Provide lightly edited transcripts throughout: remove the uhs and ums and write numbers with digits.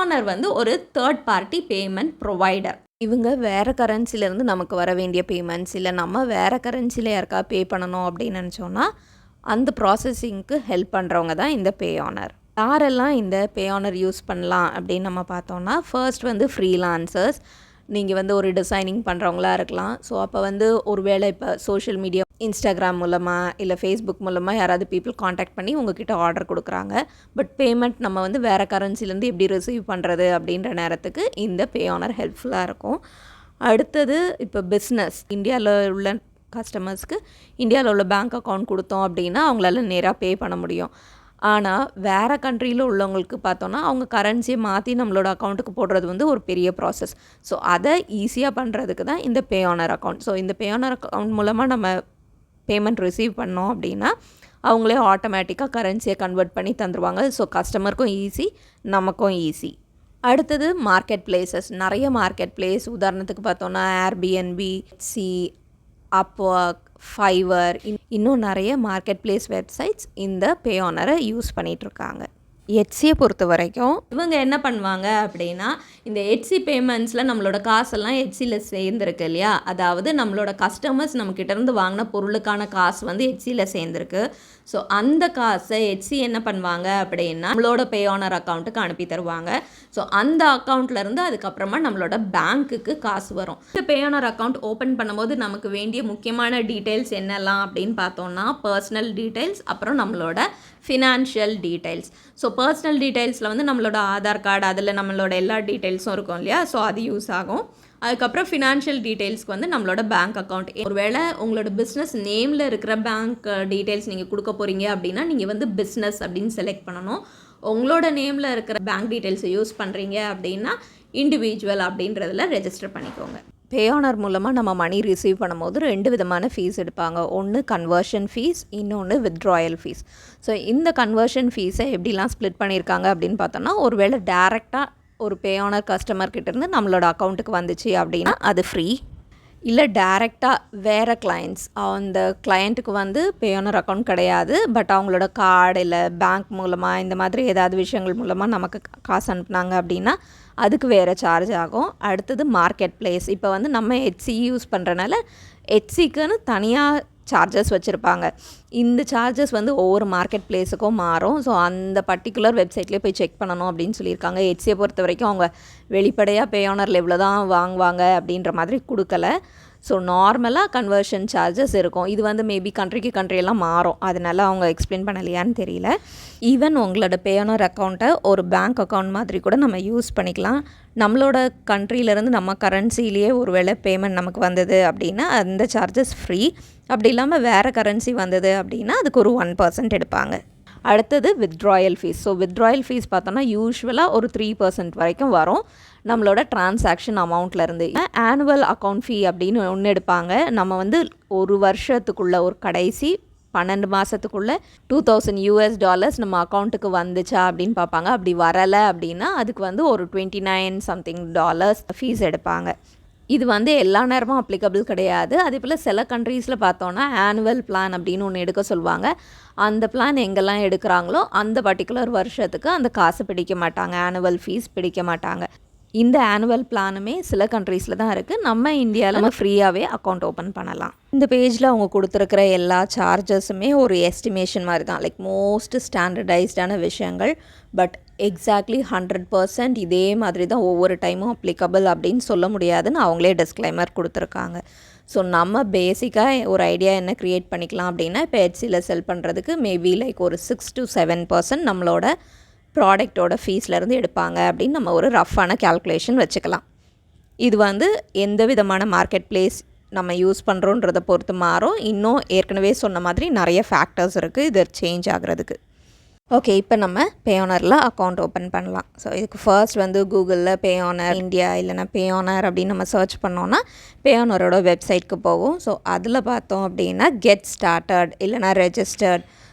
பேஆனர் வந்து ஒரு third party payment provider. இவங்க வேறு கரன்சிலேருந்து நமக்கு வர வேண்டிய பேமெண்ட்ஸ், இல்லை நம்ம வேறு கரன்சியில் யாருக்கா பே பண்ணணும் அப்படின்னு நினச்சோன்னா அந்த ப்ராசஸிங்க்கு ஹெல்ப் பண்ணுறவங்க தான் இந்த பேஆனர். யாரெல்லாம் இந்த பேஆனர் யூஸ் பண்ணலாம் அப்படின்னு நம்ம பார்த்தோன்னா, ஃபர்ஸ்ட் வந்து ஃப்ரீலான்சர்ஸ். நீங்கள் வந்து ஒரு டிசைனிங் பண்ணுறவங்களா இருக்கலாம். ஸோ அப்போ வந்து ஒரு வேளை இப்போ சோஷியல் மீடியா இன்ஸ்டாகிராம் மூலமாக இல்லை ஃபேஸ்புக் மூலமாக யாராவது பீப்புள் காண்டாக்ட் பண்ணி உங்ககிட்ட ஆர்டர் கொடுக்குறாங்க. பட் பேமெண்ட் நம்ம வந்து வேறு கரன்சிலேருந்து எப்படி ரிசீவ் பண்ணுறது அப்படின்ற நேரத்துக்கு இந்த பேஆனர் ஹெல்ப்ஃபுல்லாக இருக்கும். அடுத்தது இப்போ பிஸ்னஸ், இந்தியாவில் உள்ள கஸ்டமர்ஸ்க்கு இந்தியாவில் உள்ள பேங்க் அக்கௌண்ட் கொடுத்தோம் அப்படின்னா அவங்களால நேராக பே பண்ண முடியும். ஆனால் வேறு கண்ட்ரியில் உள்ளவங்களுக்கு பார்த்தோன்னா அவங்க கரன்சியை மாற்றி நம்மளோட அக்கௌண்ட்டுக்கு போடுறது வந்து ஒரு பெரிய ப்ராசஸ். ஸோ அதை ஈஸியாக பண்ணுறதுக்கு தான் இந்த பேஆனர் அக்கௌண்ட். ஸோ இந்த பேஆனர் அக்கௌண்ட் மூலமாக நம்ம பேமெண்ட் ரிசீவ் பண்ணோம் அப்படின்னா அவங்களே ஆட்டோமேட்டிக்காக கரன்சியை கன்வெர்ட் பண்ணி தந்துடுவாங்க. ஸோ கஸ்டமருக்கும் ஈஸி, நமக்கும் ஈஸி. அடுத்தது மார்க்கெட் பிளேசஸ். நிறைய மார்க்கெட் பிளேஸ், உதாரணத்துக்கு பார்த்தோன்னா ஏர்பிஎன்பி, சி, அப்வொர்க், ஃபைவர், இன்னும் நிறைய மார்க்கெட் பிளேஸ் வெப்சைட்ஸ் இந்த பேஆனரை யூஸ் பண்ணிகிட்ருக்காங்க. எட்சியை பொறுத்த வரைக்கும் இவங்க என்ன பண்ணுவாங்க அப்படின்னா, இந்த எட்சி பேமெண்ட்ஸில் நம்மளோட காசெல்லாம் எட்சியில் சேர்ந்துருக்கு இல்லையா, அதாவது நம்மளோட கஸ்டமர்ஸ் நம்மக்கிட்டேருந்து வாங்கின பொருளுக்கான காசு வந்து எட்சியில் சேர்ந்துருக்கு. ஸோ அந்த காசை எட்சி என்ன பண்ணுவாங்க அப்படின்னா நம்மளோட பேஆனர் அக்கௌண்ட்டுக்கு அனுப்பி தருவாங்க. ஸோ அந்த அக்கௌண்ட்லேருந்து அதுக்கப்புறமா நம்மளோட பேங்க்குக்கு காசு வரும். இந்த பேஆனர் அக்கௌண்ட் ஓப்பன் பண்ணும்போது நமக்கு வேண்டிய முக்கியமான டீட்டெயில்ஸ் என்னெல்லாம் அப்படின்னு பார்த்தோன்னா, பர்சனல் டீட்டெயில்ஸ், அப்புறம் நம்மளோட ஃபினான்ஷியல் டீட்டெயில்ஸ். ஸோ பர்சனல் டீட்டெயில்ஸில் வந்து நம்மளோட ஆதார் கார்டு, அதில் நம்மளோட எல்லா டீட்டெயில்ஸும் இருக்கும் இல்லையா, ஸோ அது யூஸ் ஆகும். அதுக்கப்புறம் ஃபினான்ஷியல் டீட்டெயில்ஸ்க்கு வந்து நம்மளோட பேங்க் அக்கௌண்ட். ஒருவேளை உங்களோட பிஸ்னஸ் நேமில் இருக்கிற பேங்க் டீட்டெயில்ஸ் நீங்கள் கொடுக்க போகிறீங்க அப்படின்னா நீங்கள் வந்து பிஸ்னஸ் அப்படின்னு செலக்ட் பண்ணணும். உங்களோட நேமில் இருக்கிற பேங்க் டீட்டெயில்ஸை யூஸ் பண்ணுறீங்க அப்படின்னா இண்டிவிஜுவல் அப்படின்றதில் ரெஜிஸ்டர் பண்ணிக்கோங்க. பேஆனர் மூலமாக நம்ம மணி ரிசீவ் பண்ணும்போது 2 விதமான ஃபீஸ் எடுப்பாங்க. ஒன்று கன்வர்ஷன் ஃபீஸ், இன்னொன்று வித்ட்ராயல் ஃபீஸ். ஸோ இந்த கன்வர்ஷன் ஃபீஸை எப்படிலாம் ஸ்ப்ளிட் பண்ணியிருக்காங்க அப்படின்னு பார்த்தோன்னா, ஒருவேளை டேரெக்டாக ஒரு பேஆனர் கஸ்டமர்கிட்டேருந்து நம்மளோட அக்கௌண்ட்டுக்கு வந்துச்சு அப்படின்னா அது ஃப்ரீ. இல்லை டேரெக்டாக வேறு கிளைண்ட்ஸ், அந்த கிளைண்ட்டுக்கு வந்து பேஆனர் அக்கௌண்ட் கிடையாது, பட் அவங்களோட கார்டு இல்லை பேங்க் மூலமாக இந்த மாதிரி ஏதாவது விஷயங்கள் மூலமாக நமக்கு காசு அனுப்புனாங்க அப்படின்னா அதுக்கு வேறு சார்ஜ் ஆகும். அடுத்தது மார்க்கெட் பிளேஸ். இப்போ வந்து நம்ம எட்சி யூஸ் பண்ணுறனால எட்சிக்குன்னு தனியாக சார்ஜஸ் வச்சுருப்பாங்க. இந்த சார்ஜஸ் வந்து ஒவ்வொரு மார்க்கெட் பிளேஸுக்கும் மாறும். ஸோ அந்த பர்டிகுலர் வெப்சைட்லேயே போய் செக் பண்ணணும் அப்படின்னு சொல்லியிருக்காங்க. எட்சியை பொறுத்த வரைக்கும் அவங்க வெளிப்படையாக பேஆனரில் இவ்வளோ தான் வாங்குவாங்க அப்படின்ற மாதிரி கொடுக்கல. ஸோ நார்மலாக கன்வர்ஷன் சார்ஜஸ் இருக்கும். இது வந்து மேபி கண்ட்ரிக்கு கண்ட்ரியெல்லாம் மாறும், அதனால அவங்க எக்ஸ்பிளைன் பண்ணலையான்னு தெரியல. ஈவன் உங்களோட பேஆனர் அக்கௌண்ட்டை ஒரு பேங்க் அக்கௌண்ட் மாதிரி கூட நம்ம யூஸ் பண்ணிக்கலாம். நம்மளோட கண்ட்ரியிலேருந்து நம்ம கரன்சிலேயே ஒரு வேளை பேமெண்ட் நமக்கு வந்தது அப்படின்னா அந்த சார்ஜஸ் ஃப்ரீ. அப்படி இல்லாமல் வேறு கரன்சி வந்தது அப்படின்னா அதுக்கு ஒரு 1% எடுப்பாங்க. அடுத்தது withdrawal fees. So withdrawal fees பார்த்தோன்னா யூஸ்வலாக ஒரு 3% வரைக்கும் வரும் நம்மளோட டிரான்சாக்ஷன் அமௌண்ட்லேருந்து. ஆனுவல் அக்கௌண்ட் ஃபீ அப்படின்னு ஒன்று எடுப்பாங்க. நம்ம வந்து ஒரு வருஷத்துக்குள்ளே ஒரு கடைசி 12 மாதத்துக்குள்ளே $2000 நம்ம அக்கௌண்ட்டுக்கு வந்துச்சா அப்படின்னு பார்ப்பாங்க. அப்படி வரலை அப்படின்னா அதுக்கு வந்து ஒரு $29 something ஃபீஸ் எடுப்பாங்க. இது வந்து எல்லா நேரமும் அப்ளிகபிள் கிடையாது. அதே போல் சில கண்ட்ரீஸில் பார்த்தோன்னா ஆனுவல் பிளான் அப்படின்னு ஒன்று எடுக்க சொல்லுவாங்க. அந்த பிளான் எங்கெல்லாம் எடுக்கிறாங்களோ அந்த பர்டிகுலர் வருஷத்துக்கு அந்த காசு பிடிக்க மாட்டாங்க, ஆனுவல் ஃபீஸ் பிடிக்க மாட்டாங்க. இந்த ஆனுவல் பிளானுமே சில கண்ட்ரீஸில் தான் இருக்குது. நம்ம இந்தியாவில் நம்ம ஃப்ரீயாகவே அக்கௌண்ட் ஓப்பன் பண்ணலாம். இந்த பேஜில் அவங்க கொடுத்துருக்கிற எல்லா சார்ஜஸுமே ஒரு எஸ்டிமேஷன் மாதிரி தான், லைக் மோஸ்ட் ஸ்டாண்டர்டைஸ்டான விஷயங்கள். பட் எக்ஸாக்ட்லி 100% இதே மாதிரி தான் ஒவ்வொரு டைமும் அப்ளிகபிள் அப்படின்னு சொல்ல முடியாதுன்னு அவங்களே டிஸ்க்ளைமர் கொடுத்துருக்காங்க. ஸோ நம்ம பேசிக்காக ஒரு ஐடியா என்ன க்ரியேட் பண்ணிக்கலாம் அப்படின்னா, இப்போ எட்சியில் செல் பண்ணுறதுக்கு மேபி லைக் ஒரு 6 to 7% நம்மளோட ப்ராடக்டோட ஃபீஸ்லேருந்து எடுப்பாங்க அப்படின்னு நம்ம ஒரு ரஃப்பான கேல்குலேஷன் வச்சுக்கலாம். இது வந்து எந்த விதமான மார்க்கெட் பிளேஸ் நம்ம யூஸ் பண்ணுறோன்றதை பொறுத்து மாறும். இன்னும் ஏற்கனவே சொன்ன மாதிரி நிறைய ஃபேக்டர்ஸ் இருக்குது இது சேஞ்ச் ஆகிறதுக்கு. ஓகே, இப்போ நம்ம பேஆனரில் அக்கௌண்ட் ஓப்பன் பண்ணலாம். ஸோ இதுக்கு ஃபர்ஸ்ட் வந்து கூகுளில் பேஆனர் இந்தியா இல்லைனா பேஆனர் அப்படின்னு நம்ம சர்ச் பண்ணோன்னா பேஆனரோட வெப்சைட்க்கு போகும். ஸோ அதில் பார்த்தோம் அப்படின்னா கெட் ஸ்டார்டட் இல்லைனா ரெஜிஸ்டர்ட்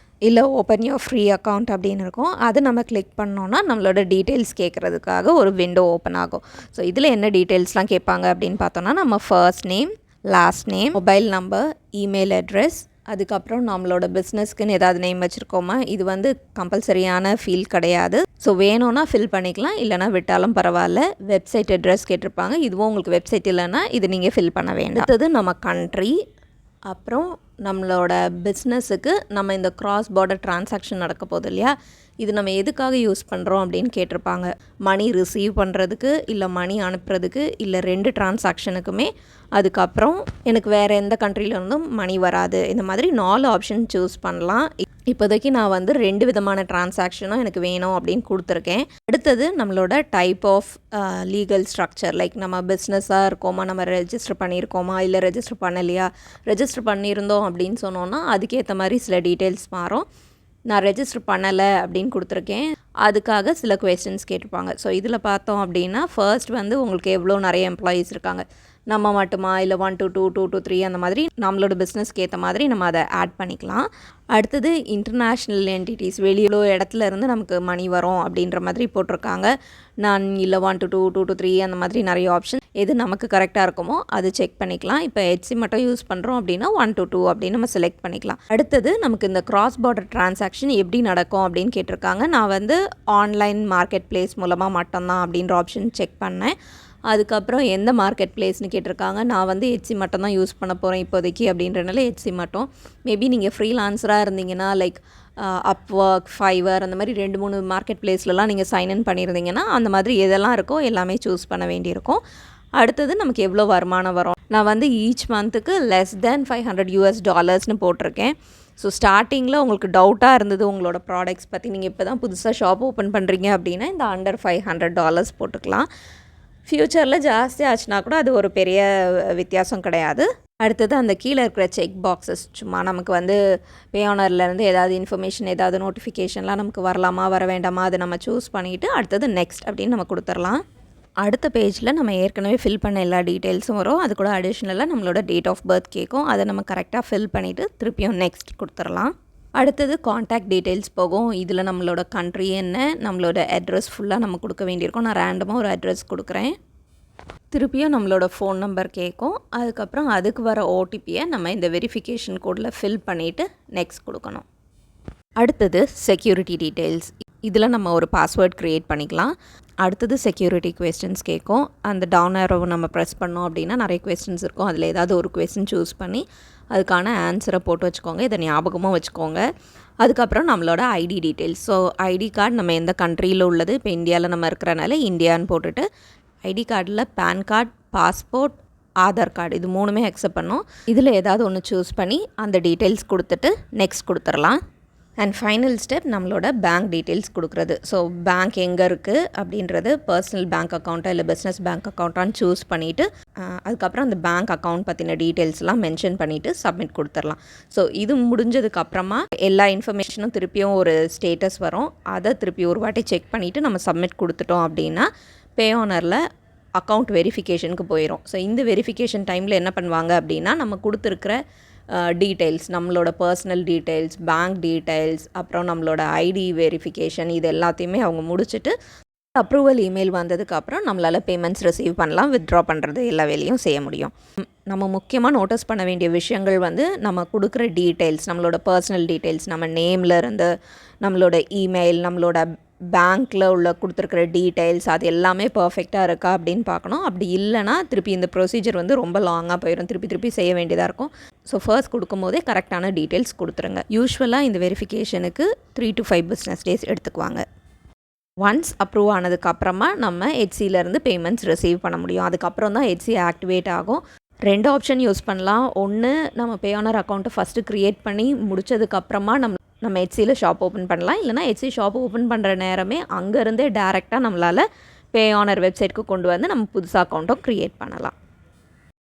இல்லை ஓப்பன் யோர் ஃப்ரீ அக்கௌண்ட் அப்படின்னு இருக்கும். அது நம்ம கிளிக் பண்ணோன்னா நம்மளோட டீட்டெயில்ஸ் கேட்குறதுக்காக ஒரு விண்டோ ஓப்பன் ஆகும். ஸோ இதில் என்ன டீட்டெயில்ஸ்லாம் கேட்பாங்க அப்படின்னு பார்த்தோன்னா நம்ம first name, last name, mobile number, email address, அதுக்கப்புறம் நம்மளோட பிஸ்னஸ்க்குன்னு ஏதாவது நேம் வச்சுருக்கோமா, இது வந்து கம்பல்சரியான ஃபீல்ட் கிடையாது. ஸோ வேணும்னா ஃபில் பண்ணிக்கலாம், இல்லைனா விட்டாலும் பரவாயில்ல. வெப்சைட் அட்ரஸ் கேட்டிருப்பாங்க, இதுவும் உங்களுக்கு வெப்சைட் இல்லைன்னா இது நீங்கள் ஃபில் பண்ண வேண்டாம். அடுத்தது நம்ம கண்ட்ரி, அப்புறம் நம்மளோட பிஸ்னஸுக்கு நம்ம இந்த கிராஸ் பார்டர் டிரான்சாக்ஷன் நடக்க போகுது இல்லையா, இது நம்ம எதுக்காக யூஸ் பண்ணுறோம் அப்படின்னு கேட்டிருப்பாங்க. மணி ரிசீவ் பண்ணுறதுக்கு, இல்லை மணி அனுப்புறதுக்கு, இல்லை 2 டிரான்சாக்ஷனுக்குமே. அதுக்கப்புறம் எனக்கு வேறு எந்த கண்ட்ரியிலேருந்தும் மணி வராது. இந்த மாதிரி 4 ஆப்ஷன் சூஸ் பண்ணலாம். இப்போதைக்கு நான் வந்து 2 விதமான டிரான்சாக்ஷனும் எனக்கு வேணும் அப்படின்னு கொடுத்துருக்கேன். அடுத்தது நம்மளோட type of legal structure, like நம்ம பிஸ்னஸாக இருக்கோமா, நம்ம ரெஜிஸ்டர் பண்ணியிருக்கோமா, இல்லை ரெஜிஸ்டர் பண்ணலையா. ரெஜிஸ்டர் பண்ணியிருந்தோம் அப்படின்னு சொன்னோன்னா அதுக்கேற்ற மாதிரி சில டீட்டெயில்ஸ் மாறும். நான் ரெஜிஸ்டர் பண்ணலை அப்படின்னு கொடுத்துருக்கேன், அதுக்காக சில கொஸ்டின்ஸ் கேட்டிருப்பாங்க. ஸோ இதில் பார்த்தோம் அப்படின்னா ஃபர்ஸ்ட் வந்து உங்களுக்கு எவ்வளோ நிறைய எம்ப்ளாயீஸ் இருக்காங்க, நம்ம மட்டுமா, இல்லை 1 to 2, 2 to 3 அந்த மாதிரி நம்மளோட பிஸ்னஸ்க்கு ஏற்ற மாதிரி நம்ம அதை ஆட் பண்ணிக்கலாம். அடுத்தது இன்டர்நேஷ்னல் என்டிட்டிஸ், வெளியிலோ இடத்துல இருந்து நமக்கு மணி வரும் அப்படின்ற மாதிரி போட்டிருக்காங்க. நான் இல்லை 1 to 2, 2 to 3 அந்த மாதிரி நிறைய ஆப்ஷன், எது நமக்கு கரெக்டாக இருக்குமோ அது செக் பண்ணிக்கலாம். இப்போ ஹெச்சி மட்டும் யூஸ் பண்ணுறோம் அப்படின்னா 1 to 2 அப்படின்னு நம்ம செலக்ட் பண்ணிக்கலாம். அடுத்தது நமக்கு இந்த கிராஸ் பார்டர் டிரான்சாக்ஷன் எப்படி நடக்கும் அப்படின்னு கேட்டிருக்காங்க. நான் வந்து ஆன்லைன் மார்க்கெட் பிளேஸ் மூலமாக மட்டும்தான் அப்படின்ற ஆப்ஷன் செக் பண்ணேன். அதுக்கப்புறம் எந்த மார்க்கெட் பிளேஸ்னு கேட்டிருக்காங்க. நான் வந்து ஹெச்சி மட்டும் தான் யூஸ் பண்ண போகிறேன் இப்போதைக்கு அப்படின்றனால ஹெச்சி மட்டும். மேபி நீங்கள் ஃப்ரீலான்சராக இருந்தீங்கன்னா லைக் அப்வொர்க், ஃபைவர் அந்த மாதிரி 2-3 மார்க்கெட் பிளேஸ்லலாம் நீங்கள் சைன்இன் பண்ணியிருந்தீங்கன்னா அந்த மாதிரி எதெல்லாம் இருக்கோ எல்லாமே சூஸ் பண்ண வேண்டியிருக்கும். அடுத்தது நமக்கு எவ்வளோ வருமானம் வரும். நான் வந்து ஈச் மந்த்துக்கு லெஸ் தேன் $500 போட்டிருக்கேன். ஸோ ஸ்டார்டிங்கில் உங்களுக்கு டவுட்டாக இருந்தது உங்களோட ப்ராடக்ட்ஸ் பற்றி, நீங்கள் இப்போ தான் புதுசாக ஷாப் ஓப்பன் பண்ணுறீங்க அப்படின்னா இந்த அண்டர் $500 போட்டுக்கலாம். ஃப்யூச்சரில் ஜாஸ்தி ஆச்சுன்னா கூட அது ஒரு பெரிய வித்தியாசம் கிடையாது. அடுத்தது அந்த கீழே இருக்கிற செக் பாக்ஸஸ், சும்மா நமக்கு வந்து பேஆனர்லேருந்து ஏதாவது இன்ஃபர்மேஷன், ஏதாவது நோட்டிஃபிகேஷன்லாம் நமக்கு வரலாமா வர வேண்டாமா அதை நம்ம சூஸ் பண்ணிவிட்டு அடுத்தது நெக்ஸ்ட் அப்படின்னு நம்ம கொடுத்துடலாம். அடுத்த பேஜில் நம்ம ஏற்கனவே ஃபில் பண்ண எல்லா டீட்டெயில்ஸும் வரும். அது கூட அடிஷ்னலாக நம்மளோட டேட் ஆஃப் பர்த் கேட்கும். அதை நம்ம கரெக்டாக ஃபில் பண்ணிவிட்டு திருப்பியும் நெக்ஸ்ட் கொடுத்துடலாம். அடுத்தது காண்டாக்ட் டீட்டெயில்ஸ் போகும். இதில் நம்மளோட கண்ட்ரி என்ன, நம்மளோட அட்ரஸ் ஃபுல்லாக நம்ம கொடுக்க வேண்டியிருக்கும். நான் ரேண்டமாக ஒரு அட்ரஸ் கொடுக்குறேன். திருப்பியும் நம்மளோட ஃபோன் நம்பர் கேட்கும். அதுக்கப்புறம் அதுக்கு வர ஓடிபியை நம்ம இந்த வெரிஃபிகேஷன் கோடில் ஃபில் பண்ணிவிட்டு நெக்ஸ்ட் கொடுக்கணும். அடுத்தது செக்யூரிட்டி டீட்டெயில்ஸ். இதில் நம்ம ஒரு பாஸ்வேர்ட் க்ரியேட் பண்ணிக்கலாம். அடுத்தது செக்யூரிட்டி கொஸ்டின்ஸ் கேட்கும். அந்த டவுன் ஆரோ நம்ம ப்ரெஸ் பண்ணோம் அப்படின்னா நிறைய கொஸ்டின்ஸ் இருக்கும். அதில் ஏதாவது ஒரு கொஸ்டின் சூஸ் பண்ணி அதுக்கான ஆன்சரை போட்டு வச்சுக்கோங்க. இதை ஞாபகமாக வச்சுக்கோங்க. அதுக்கப்புறம் நம்மளோட ID details. So ID card நம்ம எந்த கண்ட்ரியில் உள்ளது, இப்போ இந்தியாவில் நம்ம இருக்கிறனால இந்தியான்னு போட்டுட்டு ஐடி கார்டில் PAN card, passport, Aadhaar card இது 3மே அக்செப்ட் பண்ணோம். இதில் ஏதாவது ஒன்று சூஸ் பண்ணி அந்த டீட்டெயில்ஸ் கொடுத்துட்டு நெக்ஸ்ட் கொடுத்துடலாம். அண்ட் ஃபைனல் ஸ்டெப் நம்மளோட பேங்க் டீட்டெயில்ஸ் கொடுக்குறது. ஸோ பேங்க் எங்கே இருக்குது அப்படின்றது பர்சனல் பேங்க் அக்கௌண்ட்டா இல்லை பிஸ்னஸ் பேங்க் அக்கௌண்ட்டான்னு சூஸ் பண்ணிவிட்டு அதுக்கப்புறம் அந்த பேங்க் அக்கௌண்ட் பற்றின டீட்டெயில்ஸ்லாம் மென்ஷன் பண்ணிவிட்டு சப்மிட் கொடுத்துடலாம். ஸோ இது முடிஞ்சதுக்கப்புறமா எல்லா இன்ஃபர்மேஷனும் திருப்பியும் ஒரு ஸ்டேட்டஸ் வரும். அதை திருப்பி ஒரு வாட்டி செக் பண்ணிவிட்டு நம்ம சப்மிட் கொடுத்துட்டோம் அப்படின்னா பேஆனரில் அக்கௌண்ட் வெரிஃபிகேஷனுக்கு போயிடும். ஸோ இந்த வெரிஃபிகேஷன் டைமில் என்ன பண்ணுவாங்க அப்படின்னா நம்ம கொடுத்துருக்கிற டீட்டெயில்ஸ், நம்மளோட பர்சனல் டீட்டெயில்ஸ், பேங்க் டீட்டெயில்ஸ், அப்புறம் நம்மளோட ஐடி வெரிஃபிகேஷன் இது எல்லாத்தையுமே அவங்க முடிச்சுட்டு அப்ரூவல் இமெயில் வந்ததுக்கப்புறம் நம்மளால் பேமெண்ட்ஸ் ரிசீவ் பண்ணலாம், வித்ட்ரா பண்ணுறது எல்லா வேலையும் செய்ய முடியும். நம்ம முக்கியமாக நோட்டீஸ் பண்ண வேண்டிய விஷயங்கள் வந்து நம்ம கொடுக்குற டீட்டெயில்ஸ், நம்மளோட பர்சனல் டீட்டெயில்ஸ், நம்ம நேமில் இருந்து நம்மளோட இமெயில், நம்மளோட பேங்க்கில் உள்ள கொடுத்துருக்கிற டீட்டெயில்ஸ் அது எல்லாமே பர்ஃபெக்டாக இருக்கா அப்படின்னு பார்க்கணும். அப்படி இல்லைனா திருப்பி இந்த ப்ரொசீஜர் வந்து ரொம்ப லாங்காக போயிடும், திருப்பி செய்ய வேண்டியதாக இருக்கும். ஸோ ஃபர்ஸ்ட் கொடுக்கும் போதே கரெக்டான டீட்டெயில்ஸ் கொடுத்துருங்க. யூஸ்வலாக இந்த வெரிஃபிகேஷனுக்கு 3 to 5 பிஸ்னஸ் டேஸ் எடுத்துக்குவாங்க. ஒன்ஸ் அப்ரூவ் ஆனதுக்கப்புறமா நம்ம ஹெச்சியிலேருந்து பேமெண்ட்ஸ் ரிசீவ் பண்ண முடியும். அதுக்கப்புறம் தான் ஹெச்சி ஆக்டிவேட் ஆகும். 2 ஆப்ஷன் யூஸ் பண்ணலாம். ஒன்று நம்ம பேஆனர் அக்கௌண்ட்டை ஃபஸ்ட்டு க்ரியேட் பண்ணி முடித்ததுக்கப்புறமா நம்ம ஹெச்சியில் ஷாப் ஓப்பன் பண்ணலாம். இல்லைனா ஹெச்சி ஷாப் ஓப்பன் பண்ணுற நேரமே அங்கேருந்தே டேரெக்டாக நம்மளால் பேஆனர் வெப்சைட்டுக்கு கொண்டு வந்து நம்ம புதுசாக அக்கௌண்ட்டும் க்ரியேட் பண்ணலாம்.